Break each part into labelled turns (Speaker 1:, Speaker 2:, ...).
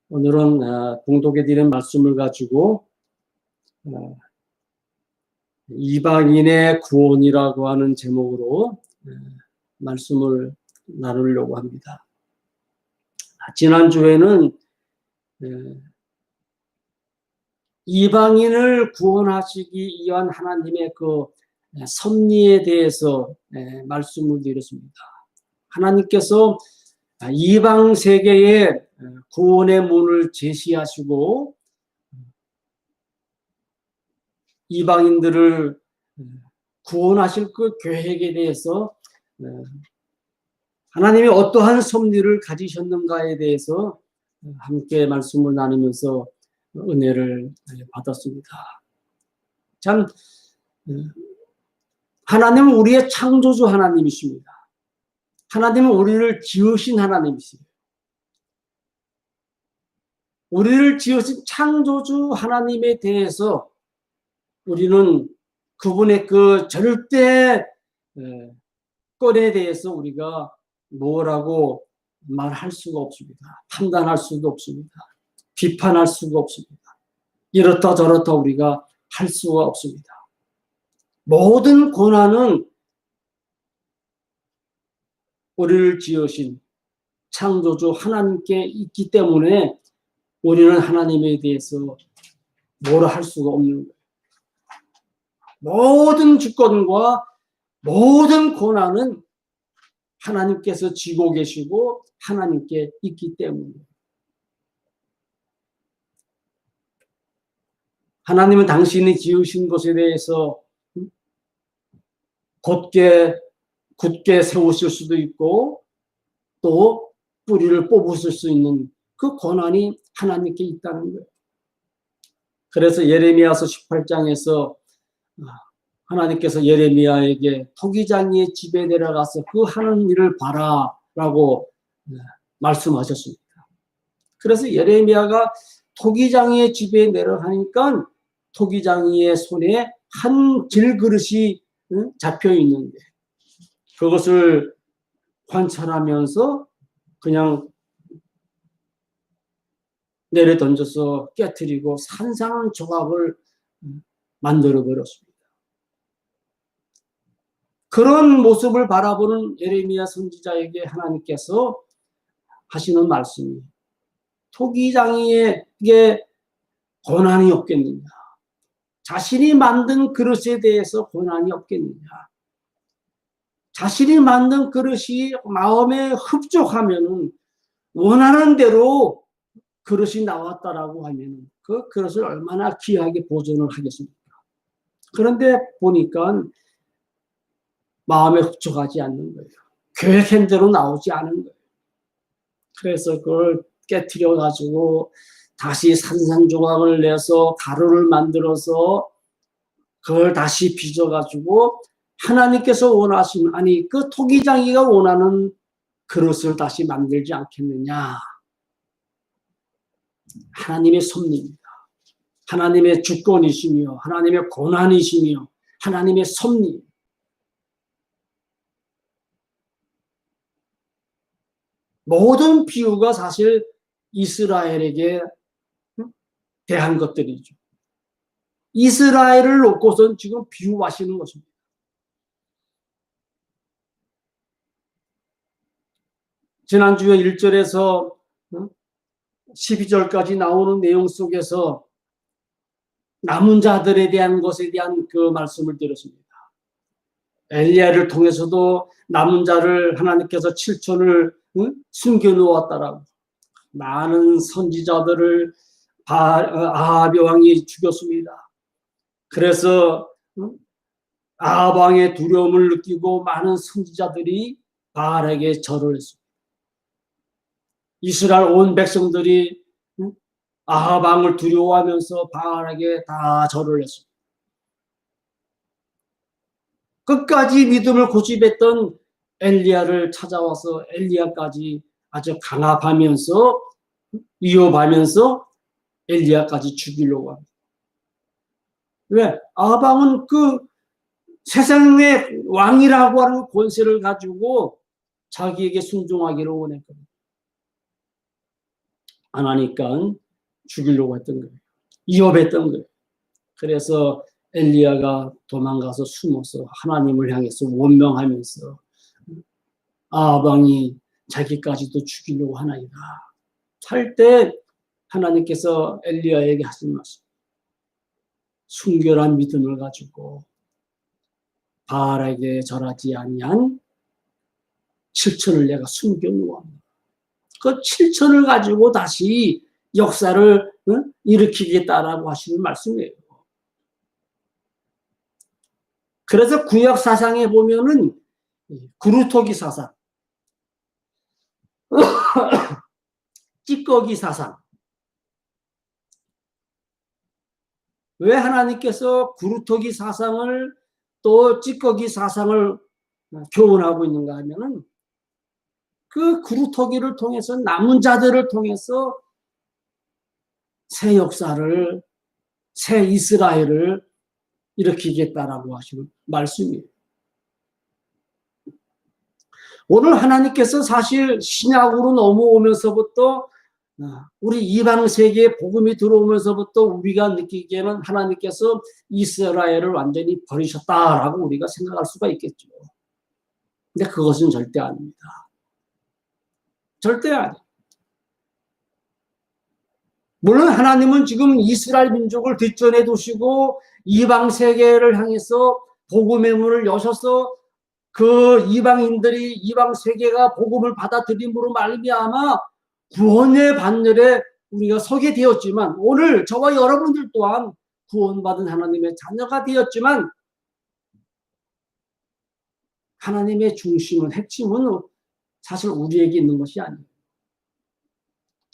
Speaker 1: 오늘은 봉독해 드린 말씀을 가지고 이방인의 구원이라고 하는 제목으로 말씀을 나누려고 합니다. 지난주에는 이방인을 구원하시기 위한 하나님의 그 섭리에 대해서 말씀을 드렸습니다. 하나님께서 이방 세계에 구원의 문을 제시하시고 이방인들을 구원하실 그 계획에 대해서 하나님이 어떠한 섭리를 가지셨는가에 대해서 함께 말씀을 나누면서 은혜를 받았습니다. 참 하나님은 우리의 창조주 하나님이십니다. 하나님은 우리를 지으신 하나님이시죠. 우리를 지으신 창조주 하나님에 대해서 우리는 그분의 그 절대 권에 대해서 우리가 뭐라고 말할 수가 없습니다. 판단할 수도 없습니다. 비판할 수가 없습니다. 이렇다 저렇다 우리가 할 수가 없습니다. 모든 권한은 우리를 지으신 창조주 하나님께 있기 때문에 우리는 하나님에 대해서 뭐라 할 수가 없는 거예요. 모든 주권과 모든 권한은 하나님께서 쥐고 계시고 하나님께 있기 때문에 하나님은 당신이 지으신 것에 대해서 굳게 세우실 수도 있고 또 뿌리를 뽑으실 수 있는 그 권한이 하나님께 있다는 거예요. 그래서 예레미야서 18장에서 하나님께서 예레미야에게 토기장이의 집에 내려가서 그 하는 일을 봐라라고 말씀하셨습니다. 그래서 예레미야가 토기장이의 집에 내려가니까 토기장이의 손에 한 질그릇이 잡혀 있는데 그것을 관찰하면서 그냥 내려 던져서 깨트리고 산산한 조각을 만들어 버렸습니다. 그런 모습을 바라보는 예레미야 선지자에게 하나님께서 하시는 말씀이 토기장이에게 권한이 없겠느냐? 자신이 만든 그릇에 대해서 권한이 없겠느냐? 자신이 만든 그릇이 마음에 흡족하면은 원하는 대로 그릇이 나왔다라고 하면 그 그릇을 얼마나 귀하게 보존을 하겠습니까? 그런데 보니까 마음에 흡족하지 않는 거예요. 계획한 대로 나오지 않은 거예요. 그래서 그걸 깨트려 가지고 다시 산산조각을 내서 가루를 만들어서 그걸 다시 빚어 가지고 하나님께서 원하시는 아니 그 토기장이가 원하는 그릇을 다시 만들지 않겠느냐. 하나님의 섭리입니다. 하나님의 주권이시며 하나님의 권한이시며 하나님의 섭리. 모든 비유가 사실 이스라엘에게 대한 것들이죠. 이스라엘을 놓고선 지금 비유하시는 것입니다. 지난주에 1절에서 12절까지 나오는 내용 속에서 남은 자들에 대한 것에 대한 그 말씀을 드렸습니다. 엘리야를 통해서도 남은 자를 하나님께서 7천을 숨겨 놓았다라고 많은 선지자들을 아합 왕이 죽였습니다. 그래서 아합 왕의 두려움을 느끼고 많은 선지자들이 바알에게 절을 했습니다. 이스라엘 온 백성들이 아합 왕을 두려워하면서 바알에게 다 절을 했습니다. 끝까지 믿음을 고집했던 엘리야를 찾아와서 엘리야까지 아주 강압하면서 위협하면서 엘리야까지 죽이려고 합니다. 왜? 아합 왕은 그 세상의 왕이라고 하는 권세를 가지고 자기에게 순종하기를 원했거든요. 안 하니까 죽이려고 했던 거예요. 위협했던 거예요. 그래서 엘리야가 도망가서 숨어서 하나님을 향해서 원명하면서 아방이 자기까지도 죽이려고 하나이다 할 때 하나님께서 엘리야에게 하신 말씀, 순결한 믿음을 가지고 바알에게 절하지 아니한 7천을 내가 숨겨놓았다. 그 7천을 가지고 다시 역사를 일으키겠다라고 하시는 말씀이에요. 그래서 구약 사상에 보면은 구루토기 사상, 찌꺼기 사상. 왜 하나님께서 구루토기 사상을 또 찌꺼기 사상을 교훈하고 있는가 하면은 그 구루토기를 통해서 남은 자들을 통해서 새 역사를, 새 이스라엘을 일으키겠다라고 하시는 말씀이에요. 오늘 하나님께서 사실 신약으로 넘어오면서부터 우리 이방 세계에 복음이 들어오면서부터 우리가 느끼기에는 하나님께서 이스라엘을 완전히 버리셨다라고 우리가 생각할 수가 있겠죠. 근데 그것은 절대 아닙니다. 절대 아니에요. 물론 하나님은 지금 이스라엘 민족을 뒷전에 두시고 이방 세계를 향해서 복음의 문을 여셔서 그 이방인들이 이방 세계가 복음을 받아들임으로 말미암아 구원의 반열에 우리가 서게 되었지만 오늘 저와 여러분들 또한 구원받은 하나님의 자녀가 되었지만 하나님의 중심은 핵심은 사실 우리에게 있는 것이 아니에요.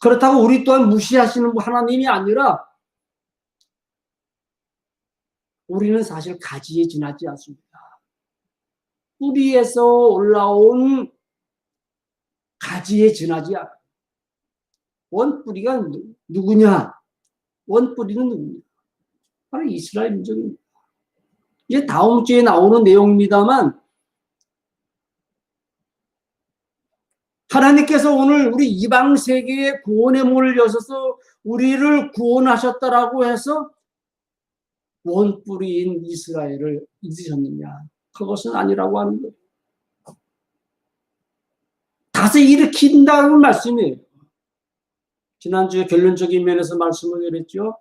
Speaker 1: 그렇다고 우리 또한 무시하시는 하나님이 아니라 우리는 사실 가지에 지나지 않습니다. 뿌리에서 올라온 가지에 지나지 않아요. 원뿌리가 누구냐? 원뿌리는 누구냐? 바로 이스라엘 민족입니다. 이제 다음 주에 나오는 내용입니다만 하나님께서 오늘 우리 이방 세계에 구원의 문을 여셔서 우리를 구원하셨다라고 해서 원뿌리인 이스라엘을 잊으셨느냐? 그것은 아니라고 하는 거예요. 다시 일으킨다는 말씀이에요. 지난주에 결론적인 면에서 말씀을 드렸죠.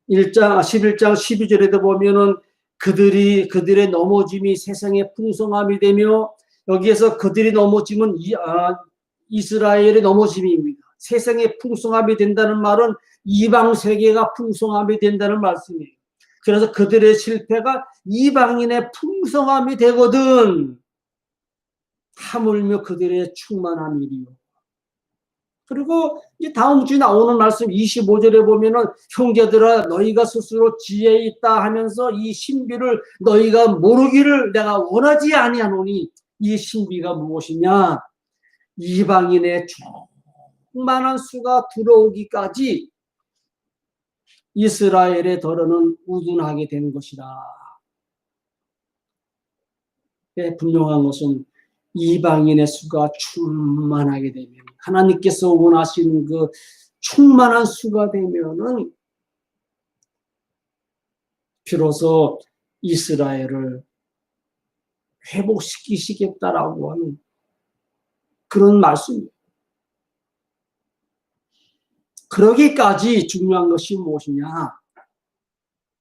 Speaker 1: 11장 12절에도 보면은 그들의 넘어짐이 세상의 풍성함이 되며 여기에서 그들이 넘어짐은 이스라엘의 넘어짐입니다. 세상의 풍성함이 된다는 말은 이방 세계가 풍성함이 된다는 말씀이에요. 그래서 그들의 실패가 이방인의 풍성함이 되거든 하물며 그들의 충만함이리요. 그리고 이제 다음 주에 나오는 말씀 25절에 보면은 형제들아 너희가 스스로 지혜 있다 하면서 이 신비를 너희가 모르기를 내가 원하지 아니하노니 이 신비가 무엇이냐? 이방인의 충만한 수가 들어오기까지 이스라엘의 덜어는 우둔하게 된 것이다. 분명한 것은 이방인의 수가 충만하게 되면 하나님께서 원하시는 그 충만한 수가 되면은 비로소 이스라엘을 회복시키시겠다라고 하는 그런 말씀입니다. 그러기까지 중요한 것이 무엇이냐?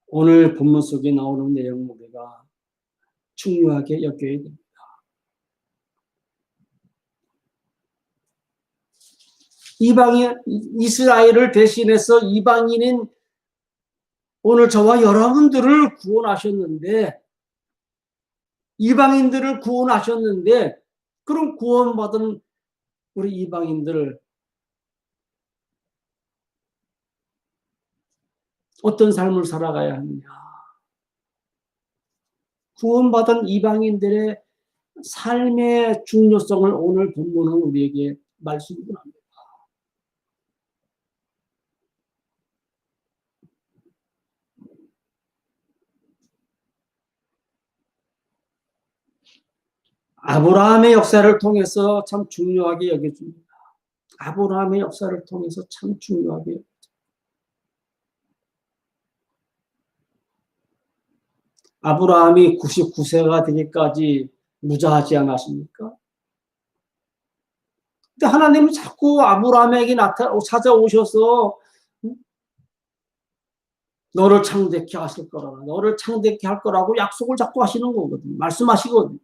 Speaker 1: 오늘 본문 속에 나오는 내용을 우리가 중요하게 여겨야 됩니다. 이방인 이스라엘을 대신해서 이방인인 오늘 저와 여러분들을 구원하셨는데 이방인들을 구원하셨는데 그럼 구원받은 우리 이방인들 어떤 삶을 살아가야 하느냐? 구원받은 이방인들의 삶의 중요성을 오늘 본문은 우리에게 말씀합니다. 아브라함의 역사를 통해서 참 중요하게 여겨집니다. 아브라함의 역사를 통해서 참 중요하게 아브라함이 99세가 되기까지 무자하지 않았습니까? 근데 하나님은 자꾸 아브라함에게 찾아오셔서 너를 창대케 하실 거라, 너를 창대케 할 거라고 약속을 자꾸 하시는 거거든요. 말씀하시거든요.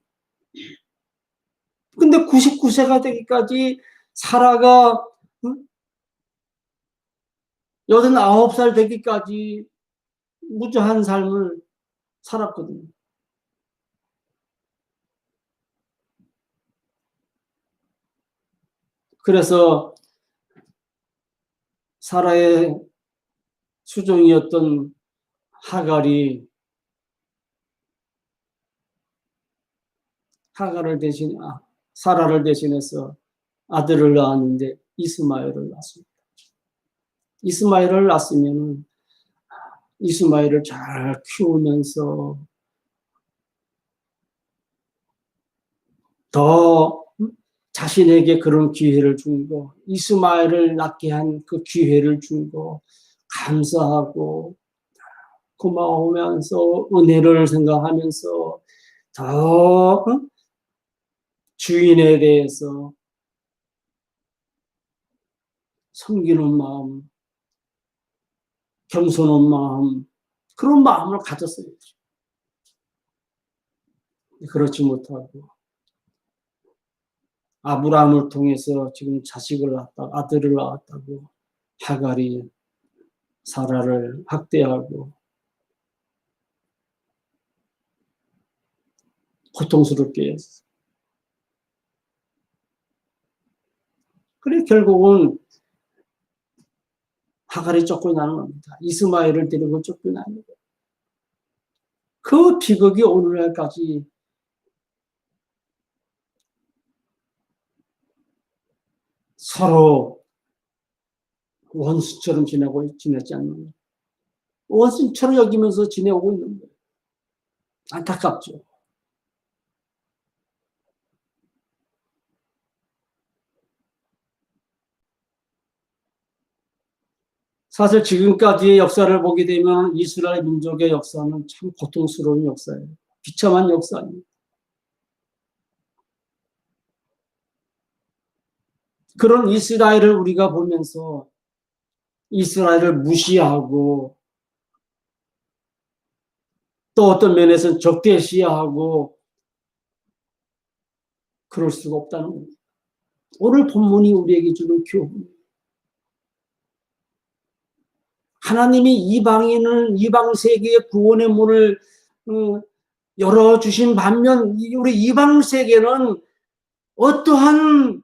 Speaker 1: 근데 99세가 되기까지 사라가 89살 되기까지 무자한 삶을 살았거든요. 그래서 사라의 수종이었던 하갈이 사라를 대신해서 아들을 낳았는데 이스마엘을 낳았습니다. 이스마엘을 낳았으면 이스마엘을 잘 키우면서 더 자신에게 그런 기회를 준 거, 이스마엘을 낳게 한 그 기회를 준 거 감사하고 고마우면서 은혜를 생각하면서 더 주인에 대해서 섬기는 마음, 겸손한 마음, 그런 마음을 가졌어요. 그렇지 못하고 아브라함을 통해서 지금 자식을 낳았다, 아들을 낳았다고 하갈이 사라를 학대하고 고통스럽게 했어. 그래 결국은 하갈이 쫓겨나는 겁니다. 이스마엘을 데리고 쫓겨나는 거예요. 그 비극이 오늘날까지 서로 원수처럼 지내지 않는 거예요. 원수처럼 여기면서 지내오고 있는 거예요. 안타깝죠. 사실 지금까지의 역사를 보게 되면 이스라엘 민족의 역사는 참 고통스러운 역사예요. 비참한 역사입니다. 그런 이스라엘을 우리가 보면서 이스라엘을 무시하고 또 어떤 면에서는 적대시하고 그럴 수가 없다는 겁니다. 오늘 본문이 우리에게 주는 교훈. 하나님이 이방 세계의 구원의 문을 열어주신 반면 우리 이방 세계는 어떠한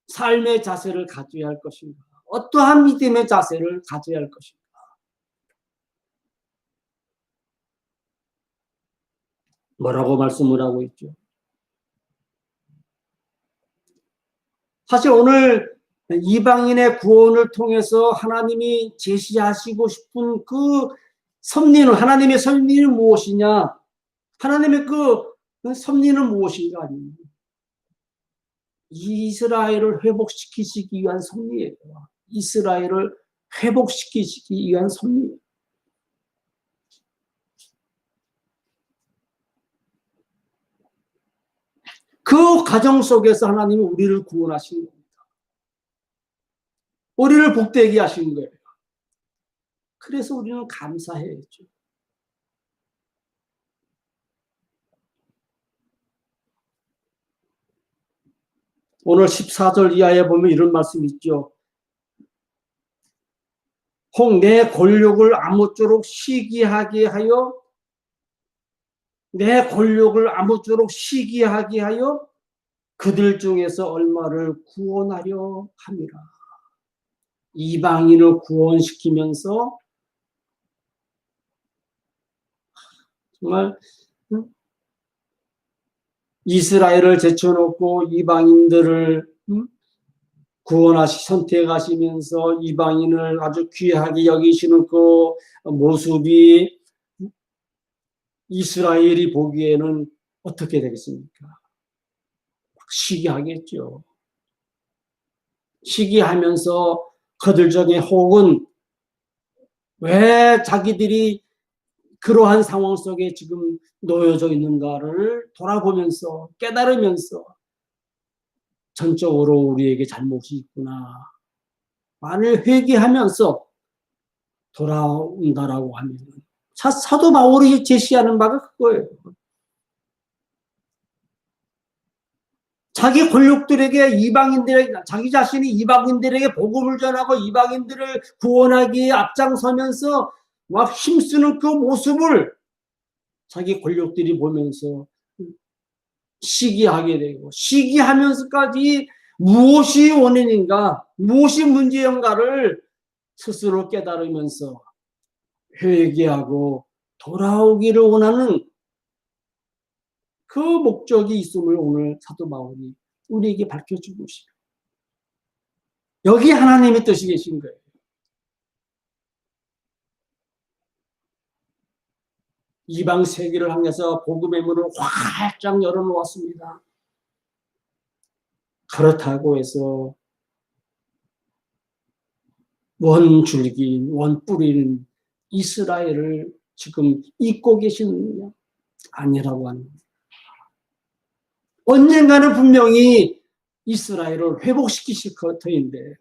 Speaker 1: 삶의 자세를 가져야 할 것인가? 어떠한 믿음의 자세를 가져야 할 것인가? 뭐라고 말씀을 하고 있죠? 사실 오늘 이방인의 구원을 통해서 하나님이 제시하시고 싶은 그 섭리는 하나님의 섭리는 무엇이냐? 하나님의 그 섭리는 무엇인가? 이스라엘을 회복시키시기 위한 섭리예요. 이스라엘을 회복시키시기 위한 섭리예요. 그 과정 속에서 하나님이 우리를 구원하신 겁니다. 우리를 복되게 하신 거예요. 그래서 우리는 감사해야죠. 오늘 14절 이하에 보면 이런 말씀이 있죠. 혹 내 권력을 아무쪼록 시기하게 하여 그들 중에서 얼마를 구원하려 함이라. 이방인을 구원시키면서 정말 이스라엘을 제쳐놓고 이방인들을 선택하시면서 이방인을 아주 귀하게 여기시는 그 모습이 이스라엘이 보기에는 어떻게 되겠습니까? 시기하겠죠. 시기하면서 그들 중에 혹은 왜 자기들이 그러한 상황 속에 지금 놓여져 있는가를 돌아보면서 깨달으면서 전적으로 우리에게 잘못이 있구나. 만을 회개하면서 돌아온다라고 하면 사도 바울이 제시하는 바가 그거예요. 자기 권력들에게 이방인들에게 자기 자신이 이방인들에게 복음을 전하고 이방인들을 구원하기에 앞장서면서 막 힘쓰는 그 모습을 자기 권력들이 보면서 시기하게 되고 시기하면서까지 무엇이 원인인가 무엇이 문제인가를 스스로 깨달으면서 회개하고 돌아오기를 원하는 그 목적이 있음을 오늘 사도 바울이 우리에게 밝혀주고 있습니다. 여기 하나님의 뜻이 계신 거예요. 이방 세계를 향해서 복음의 문을 활짝 열어놓았습니다. 그렇다고 해서 원줄기인 원뿌리는 이스라엘을 지금 잊고 계시느냐? 아니라고 합니다. 언젠가는 분명히 이스라엘을 회복시키실 터인데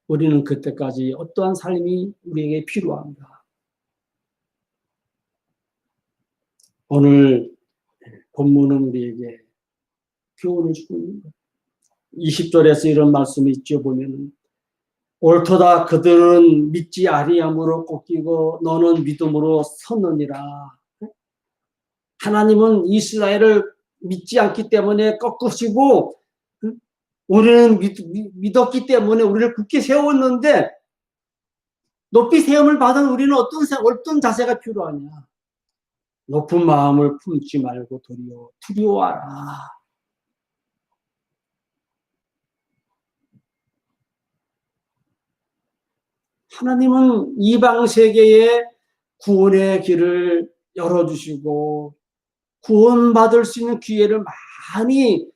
Speaker 1: 우리는 그때까지 어떠한 삶이 우리에게 필요한가? 오늘 본문은 우리에게 교훈을 주고 있는 거예요. 20절에서 이런 말씀이 있죠. 보면 옳도다 그들은 믿지 아니함으로 꺾이고 너는 믿음으로 섰느니라. 하나님은 이스라엘을 믿지 않기 때문에 꺾으시고 우리는 믿었기 때문에 우리를 굳게 세웠는데 높이 세움을 받은 우리는 어떤 자세가 필요하냐. 높은 마음을 품지 말고 도리어 두려워하라. 하나님은 이방 세계에 구원의 길을 열어주시고 구원받을 수 있는 기회를 많이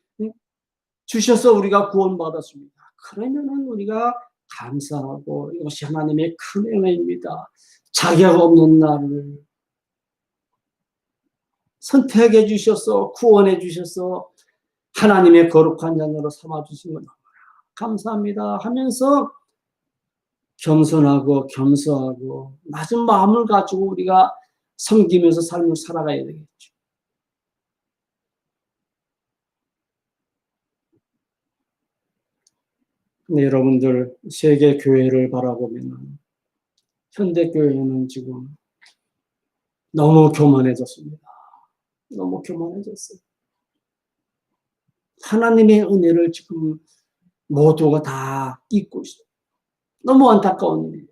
Speaker 1: 주셔서 우리가 구원받았습니다. 그러면은 우리가 감사하고 이것이 하나님의 큰 은혜입니다. 자격 없는 나를 선택해 주셔서 구원해 주셔서 하나님의 거룩한 자녀로 삼아 주신 것 감사합니다 하면서 겸손하고 겸손하고 낮은 마음을 가지고 우리가 섬기면서 삶을 살아가야 되겠죠. 네, 여러분들 세계 교회를 바라보면 현대 교회는 지금 너무 교만해졌습니다. 너무 교만해졌어요. 하나님의 은혜를 지금 모두가 다 잊고 있어요. 너무 안타까운 일이에요.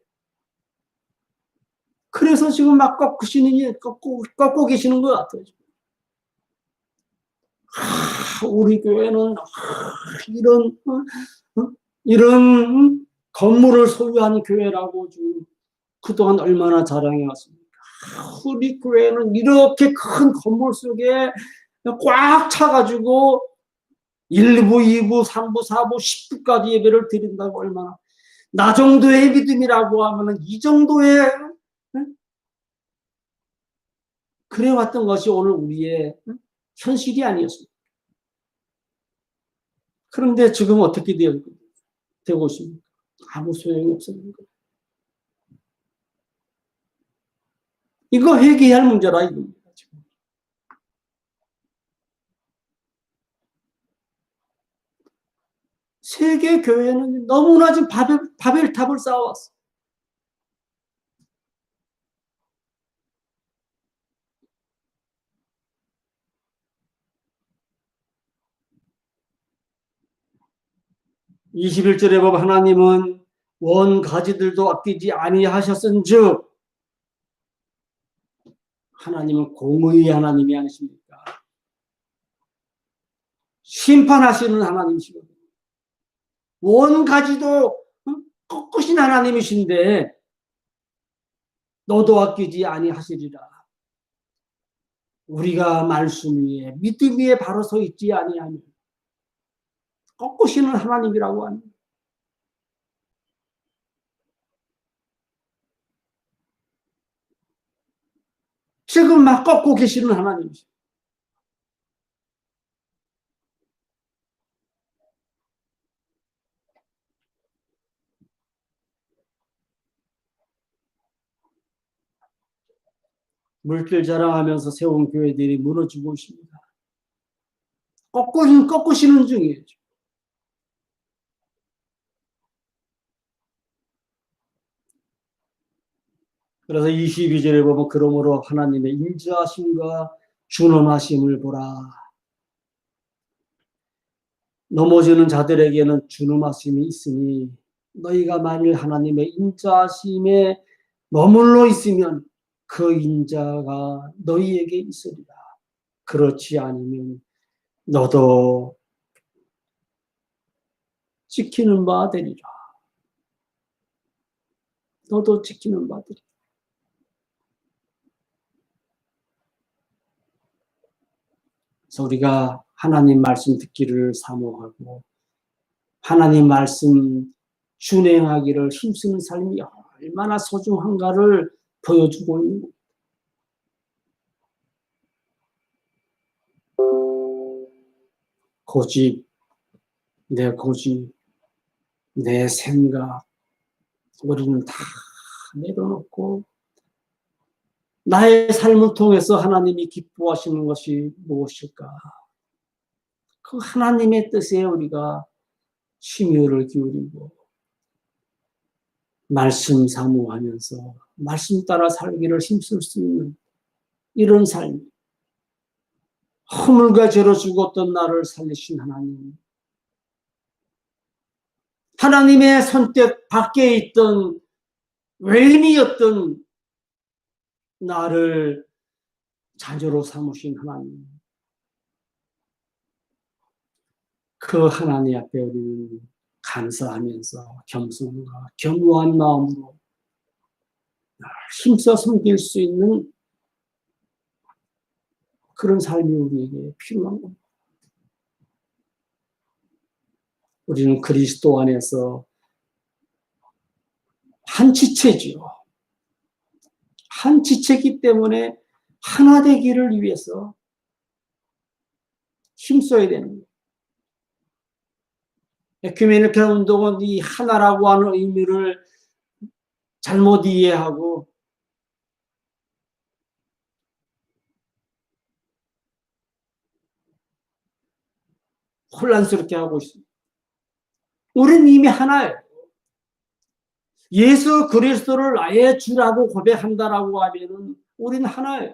Speaker 1: 그래서 지금 막 꺾고 계시는 것 같아요. 우리 교회는 이런 건물을 소유한 교회라고 지금 그동안 얼마나 자랑해 왔습니까? 우리 교회는 이렇게 큰 건물 속에 꽉 차가지고 1부, 2부, 3부, 4부, 10부까지 예배를 드린다고 얼마나 나 정도의 믿음이라고 하면은 이 정도의 그래왔던 것이 오늘 우리의 현실이 아니었습니다. 그런데 지금 어떻게 되고 있습니까? 아무 소용이 없었는 거예요. 이거 회개할 문제라 이겁니다. 지금. 세계 교회는 너무나 지금 바벨탑을 쌓아왔어. (21절에) 보면 하나님은 원 가지들도 아끼지 아니하셨은즉 하나님은 공의의 하나님이 아니십니까? 심판하시는 하나님이시거든요. 원 가지도 꺾으신 하나님이신데 너도 아끼지 아니하시리라. 우리가 말씀 위에 믿음 위에 바로 서 있지 아니하며 꺾으시는 하나님이라고 합니다. 지금 막 꺾고 계시는 하나님이죠. 물길 자랑하면서 세운 교회들이 무너지고 있습니다. 꺾으시는 중이에요. 그래서 22절에 보면 그러므로 하나님의 인자하심과 준엄하심을 보라. 넘어지는 자들에게는 준엄하심이 있으니 너희가 만일 하나님의 인자하심에 머물러 있으면 그 인자가 너희에게 있으리라. 그렇지 않으면 너도 지키는 바 되리라. 너도 지키는 바 되리라. 그래서 우리가 하나님 말씀 듣기를 사모하고 하나님 말씀 준행하기를 힘쓰는 삶이 얼마나 소중한가를 보여주고 있는 겁니다. 고집, 내 생각, 우리는 다 내려놓고 나의 삶을 통해서 하나님이 기뻐하시는 것이 무엇일까? 그 하나님의 뜻에 우리가 심혈을 기울이고 말씀 사모하면서 말씀 따라 살기를 힘쓸 수 있는 이런 삶. 허물과 죄로 죽었던 나를 살리신 하나님. 하나님의 선택 밖에 있던 외인이었던 나를 자녀로 삼으신 하나님. 그 하나님 앞에 우리는 감사하면서 겸손과 겸허한 마음으로 힘써 섬길 수 있는 그런 삶이 우리에게 필요한 겁니다. 우리는 그리스도 안에서 한 지체지요. 한 지체이기 때문에 하나 되기를 위해서 힘써야 되는 거예요. 에큐메니컬 운동은 이 하나라고 하는 의미를 잘못 이해하고 혼란스럽게 하고 있습니다. 우리는 이미 하나예요. 예수 그리스도를 나의 주라고 고백한다라고 하면은 우리는 하나예요.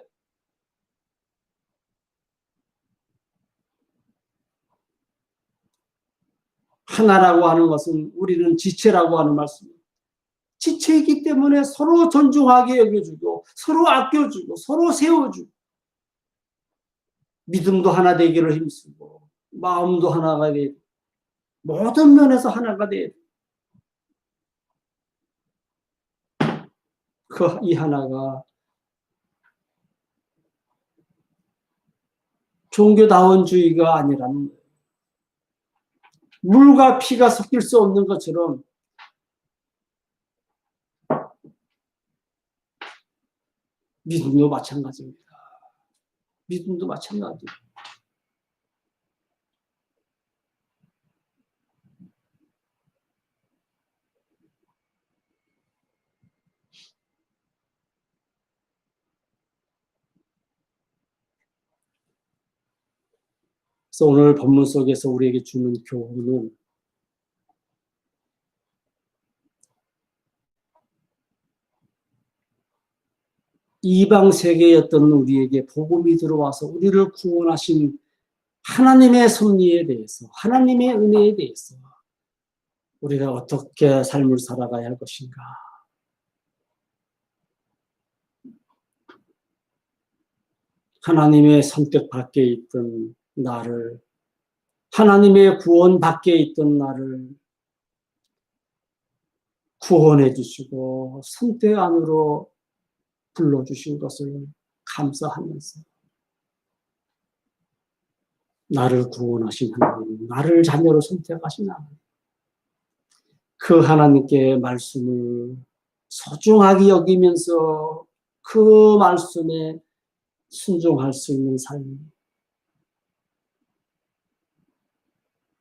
Speaker 1: 하나라고 하는 것은 우리는 지체라고 하는 말씀입니다. 지체이기 때문에 서로 존중하게 여겨주고 서로 아껴주고 서로 세워주고 믿음도 하나 되기를 힘쓰고 마음도 하나가 되고 모든 면에서 하나가 되고 그 이 하나가 종교다원주의가 아니라는 거예요. 물과 피가 섞일 수 없는 것처럼 믿음도 마찬가지입니다. 믿음도 마찬가지입니다. 그래서 오늘 본문 속에서 우리에게 주는 교훈은 이방 세계였던 우리에게 복음이 들어와서 우리를 구원하신 하나님의 섭리에 대해서, 하나님의 은혜에 대해서 우리가 어떻게 삶을 살아가야 할 것인가. 하나님의 선택 밖에 있던 나를, 하나님의 구원 밖에 있던 나를 구원해 주시고 선택 안으로 불러주신 것을 감사하면서 나를 구원하신 하나님, 나를 자녀로 선택하신 하나님, 그 하나님께 말씀을 소중하게 여기면서 그 말씀에 순종할 수 있는 삶.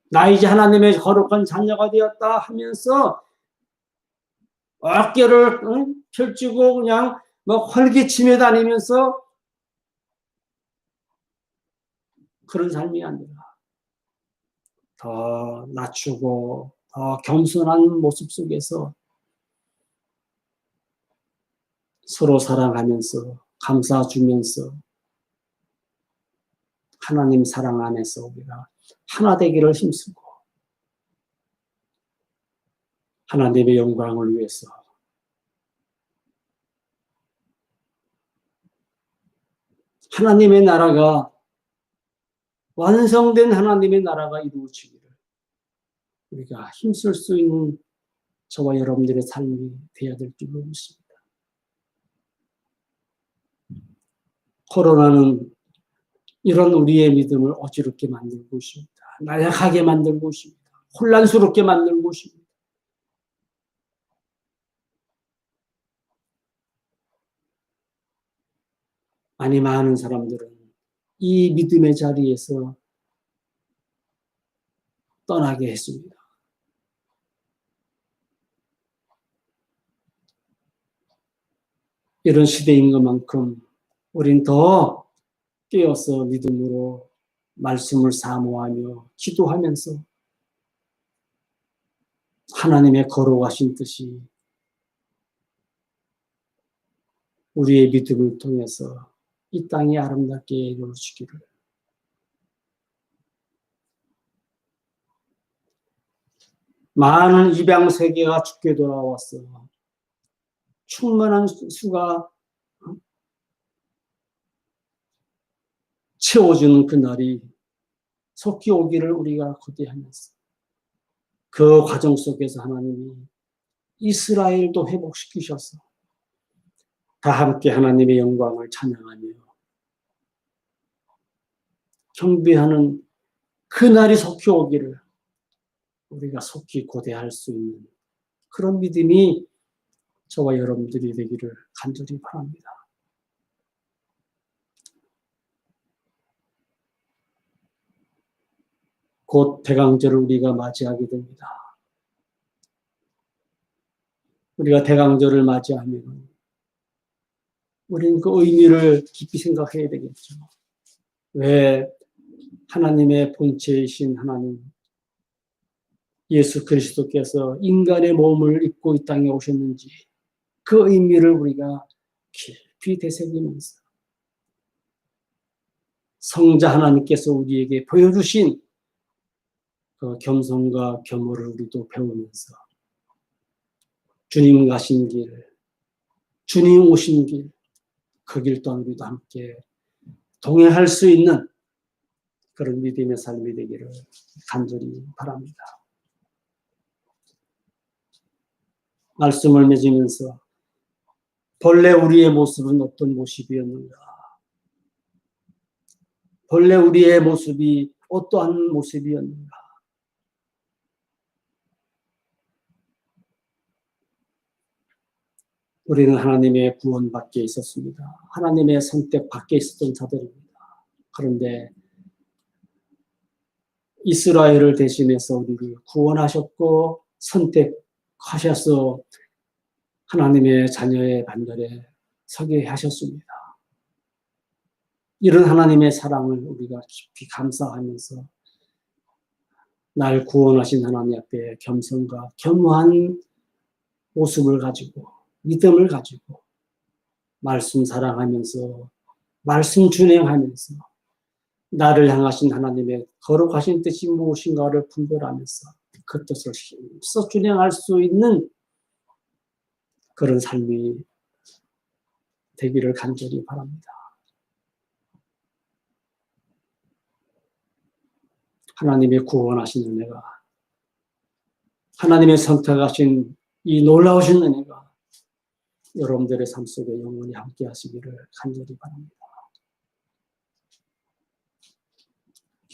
Speaker 1: 나 이제 하나님의 거룩한 자녀가 되었다 하면서 어깨를 펼치고 그냥 활기치며 다니면서 그런 삶이 아니라 더 낮추고 더 겸손한 모습 속에서 서로 사랑하면서 감사 주면서 하나님 사랑 안에서 우리가 하나 되기를 힘쓰고 하나님의 영광을 위해서 하나님의 나라가 완성된 하나님의 나라가 이루어지기를 우리가 힘쓸 수 있는 저와 여러분들의 삶이 되어야 될 줄 믿습니다. 코로나는 이런 우리의 믿음을 어지럽게 만들고 있습니다. 나약하게 만들고 있습니다. 혼란스럽게 만들고 있습니다. 많은 사람들은 이 믿음의 자리에서 떠나게 했습니다. 이런 시대인 것만큼 우린 더 깨어서 믿음으로 말씀을 사모하며 기도하면서 하나님의 거룩하신 뜻이 우리의 믿음을 통해서 이 땅이 아름답게 이루어지기를 많은 입양 세계가 죽게 돌아왔어. 충만한 수가 채워주는 그날이 속히 오기를 우리가 기대하면서 그 과정 속에서 하나님이 이스라엘도 회복시키셔서 다 함께 하나님의 영광을 찬양하며 경배하는 그날이 속히 오기를 우리가 속히 고대할 수 있는 그런 믿음이 저와 여러분들이 되기를 간절히 바랍니다. 곧 대강절을 우리가 맞이하게 됩니다. 우리가 대강절을 맞이하면 우리는 그 의미를 깊이 생각해야 되겠죠. 왜 하나님의 본체이신 하나님 예수 그리스도께서 인간의 몸을 입고 이 땅에 오셨는지 그 의미를 우리가 깊이 되새기면서 성자 하나님께서 우리에게 보여주신 그 겸손과 겸허를 우리도 배우면서 주님 가신 길, 주님 오신 길, 그 길 또한 우리도 함께 동행할 수 있는 그런 믿음의 삶이 되기를 간절히 바랍니다. 말씀을 맺으면서 본래 우리의 모습은 어떤 모습이었는가? 본래 우리의 모습이 어떠한 모습이었는가? 우리는 하나님의 구원 밖에 있었습니다. 하나님의 선택 밖에 있었던 자들입니다. 그런데 이스라엘을 대신해서 우리를 구원하셨고 선택하셔서 하나님의 자녀의 반열에 서게 하셨습니다. 이런 하나님의 사랑을 우리가 깊이 감사하면서 날 구원하신 하나님 앞에 겸손과 겸허한 모습을 가지고 믿음을 가지고 말씀 사랑하면서 말씀 준행하면서 나를 향하신 하나님의 거룩하신 뜻이 무엇인가를 분별하면서 그 뜻을 힘써 준행할 수 있는 그런 삶이 되기를 간절히 바랍니다. 하나님의 구원하신 은혜가 하나님의 선택하신 이 놀라우신 은혜가 여러분들의 삶 속에 영원히 함께 하시기를 간절히 바랍니다.